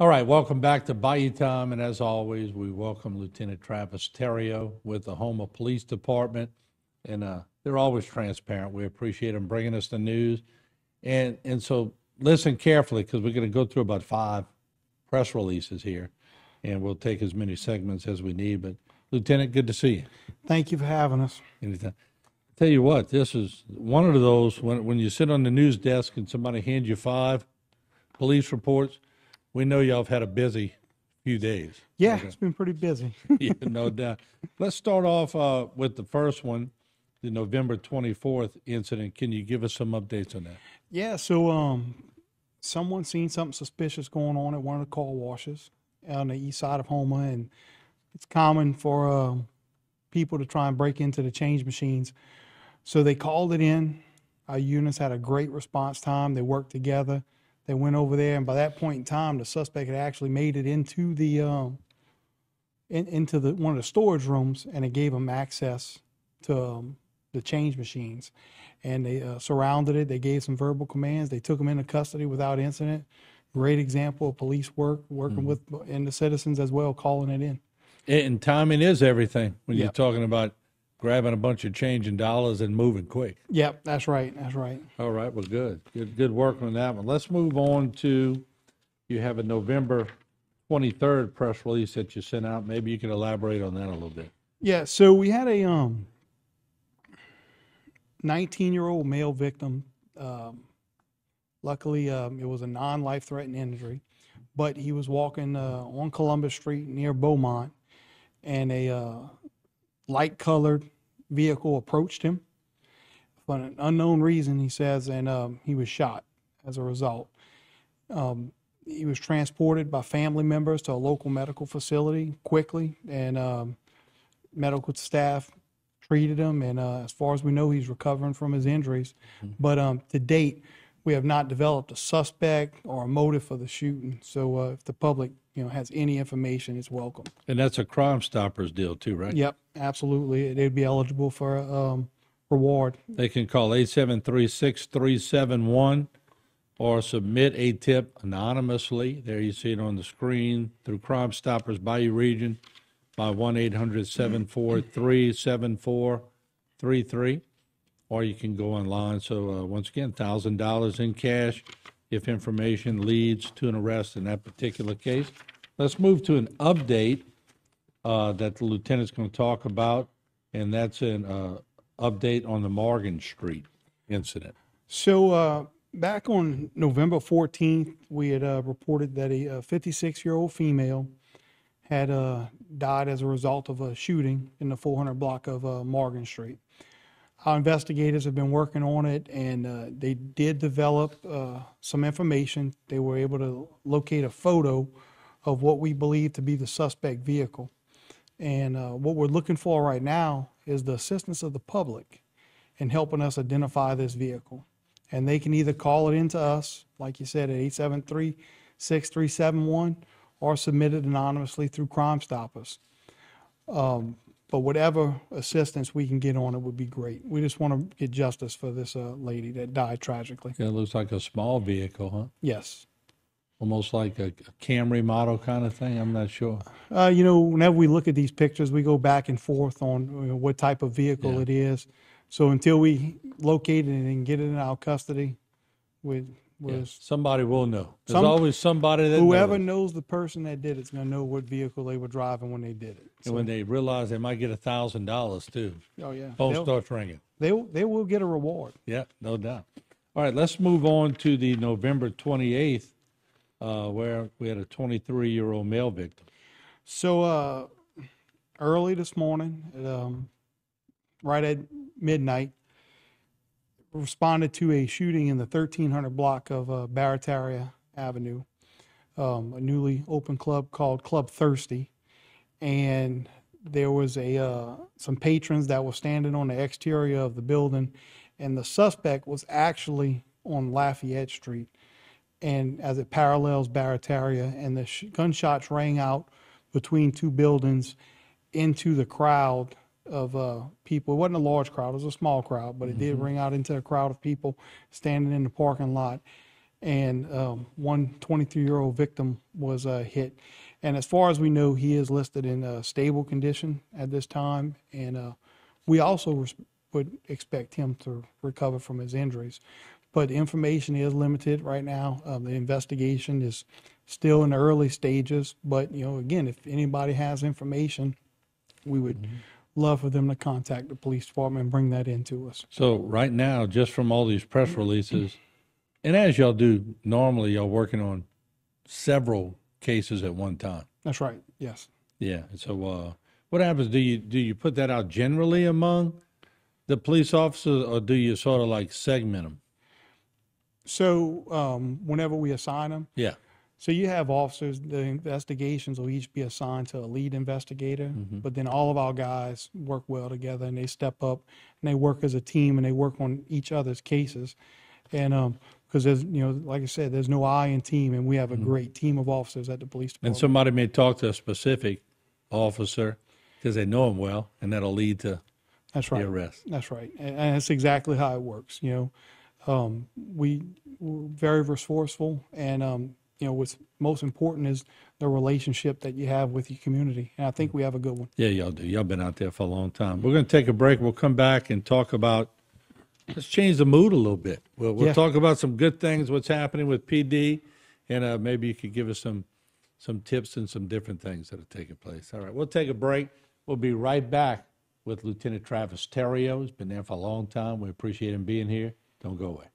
All right, welcome back to Bayou Time, and as always, we welcome Lieutenant Travis Theriot with the Houma Police Department, and they're always transparent. We appreciate them bringing us the news, and so listen carefully because we're going to go through about 5 press releases here, and we'll take as many segments as we need. But Lieutenant, good to see you. Thank you for having us. Anytime. Tell you what, this is one of those when you sit on the news desk and somebody hands you 5 police reports. We know y'all have had a busy few days. Yeah, okay. It's been pretty busy. Yeah, no doubt. Let's start off with the first one, the November 24th incident. Can you give us some updates on that? Yeah, so someone seen something suspicious going on at one of the car washes on the east side of Houma, and it's common for people to try and break into the change machines. So they called it in. Our units had a great response time. They worked together. They went over there, and by that point in time, the suspect had actually made it into the one of the storage rooms, and it gave them access to the change machines. And they surrounded it. They gave some verbal commands. They took him into custody without incident. Great example of police working with and the citizens as well, calling it in. And timing is everything when you're talking about grabbing a bunch of change in dollars and moving quick. Yep, that's right. That's right. All right, well, good work on that one. Let's move on to, you have a November 23rd press release that you sent out. Maybe you can elaborate on that a little bit. Yeah, so we had a 19-year-old male victim. Luckily, it was a non-life-threatening injury, but he was walking on Columbus Street near Beaumont, and a light-colored vehicle approached him for an unknown reason, he says, and he was shot as a result. He was transported by family members to a local medical facility quickly, and medical staff treated him, and as far as we know, he's recovering from his injuries. But to date, we have not developed a suspect or a motive for the shooting. So if the public has any information, it's welcome. And that's a Crime Stoppers deal too, right? Yep, absolutely. They'd be eligible for a reward. They can call 873-6371 or submit a tip anonymously. There you see it on the screen through Crime Stoppers Bayou Region by 1-800-743-7433. Or you can go online. So once again, $1,000 in cash if information leads to an arrest in that particular case. Let's move to an update that the lieutenant's going to talk about, and that's an update on the Morgan Street incident. So back on November 14th, we had reported that a 56-year-old female had died as a result of a shooting in the 400 block of Morgan Street. Our investigators have been working on it, and they did develop some information. They were able to locate a photo of what we believe to be the suspect vehicle. And what we're looking for right now is the assistance of the public in helping us identify this vehicle. And they can either call it into us, like you said, at 873-6371, or submit it anonymously through Crime Stoppers. But whatever assistance we can get on it would be great. We just want to get justice for this lady that died tragically. Yeah, it looks like a small vehicle, huh? Yes. Almost like a Camry model kind of thing. I'm not sure. Whenever we look at these pictures, we go back and forth on what type of vehicle it is. So until we locate it and get it in our custody, somebody will know. There's always somebody that whoever knows the person that did it's going to know what vehicle they were driving when they did it. And when they realize they might get $1,000 too. Oh yeah. Phone starts ringing. They will get a reward. Yeah, no doubt. All right, let's move on to the November 28th, where we had a 23-year-old male victim. So early this morning, right at midnight, responded to a shooting in the 1300 block of Barataria Avenue, a newly opened club called Club Thirsty. And there was some patrons that were standing on the exterior of the building, and the suspect was actually on Lafayette Street, and as it parallels Barataria, and the gunshots rang out between 2 buildings into the crowd of people. It wasn't a large crowd, it was a small crowd, but it did ring out into a crowd of people standing in the parking lot. and one 23-year-old victim was hit. And as far as we know, he is listed in stable condition at this time, and we also would expect him to recover from his injuries. But the information is limited right now. The investigation is still in the early stages, but again, if anybody has information, we would love for them to contact the police department and bring that into us. So right now, just from all these press releases, and as y'all do normally, y'all working on several cases at one time. That's right. Yes. Yeah. So what happens? Do you put that out generally among the police officers, or do you sort of like segment them? So whenever we assign them, Yeah. so you have officers, the investigations will each be assigned to a lead investigator, but then all of our guys work well together and they step up and they work as a team and they work on each other's cases. And because there's, like I said, there's no I in team, and we have a great team of officers at the police department. And somebody may talk to a specific officer because they know him well, and that'll lead to That's right. the arrest. That's right. And that's exactly how it works. We're very resourceful, and what's most important is the relationship that you have with your community. And I think we have a good one. Yeah, y'all do. Y'all been out there for a long time. We're going to take a break. We'll come back and talk about, let's change the mood a little bit. We'll talk about some good things, what's happening with PD, and maybe you could give us some tips and some different things that are taking place. All right, we'll take a break. We'll be right back with Lieutenant Travis Theriot. He's been there for a long time. We appreciate him being here. Don't go away.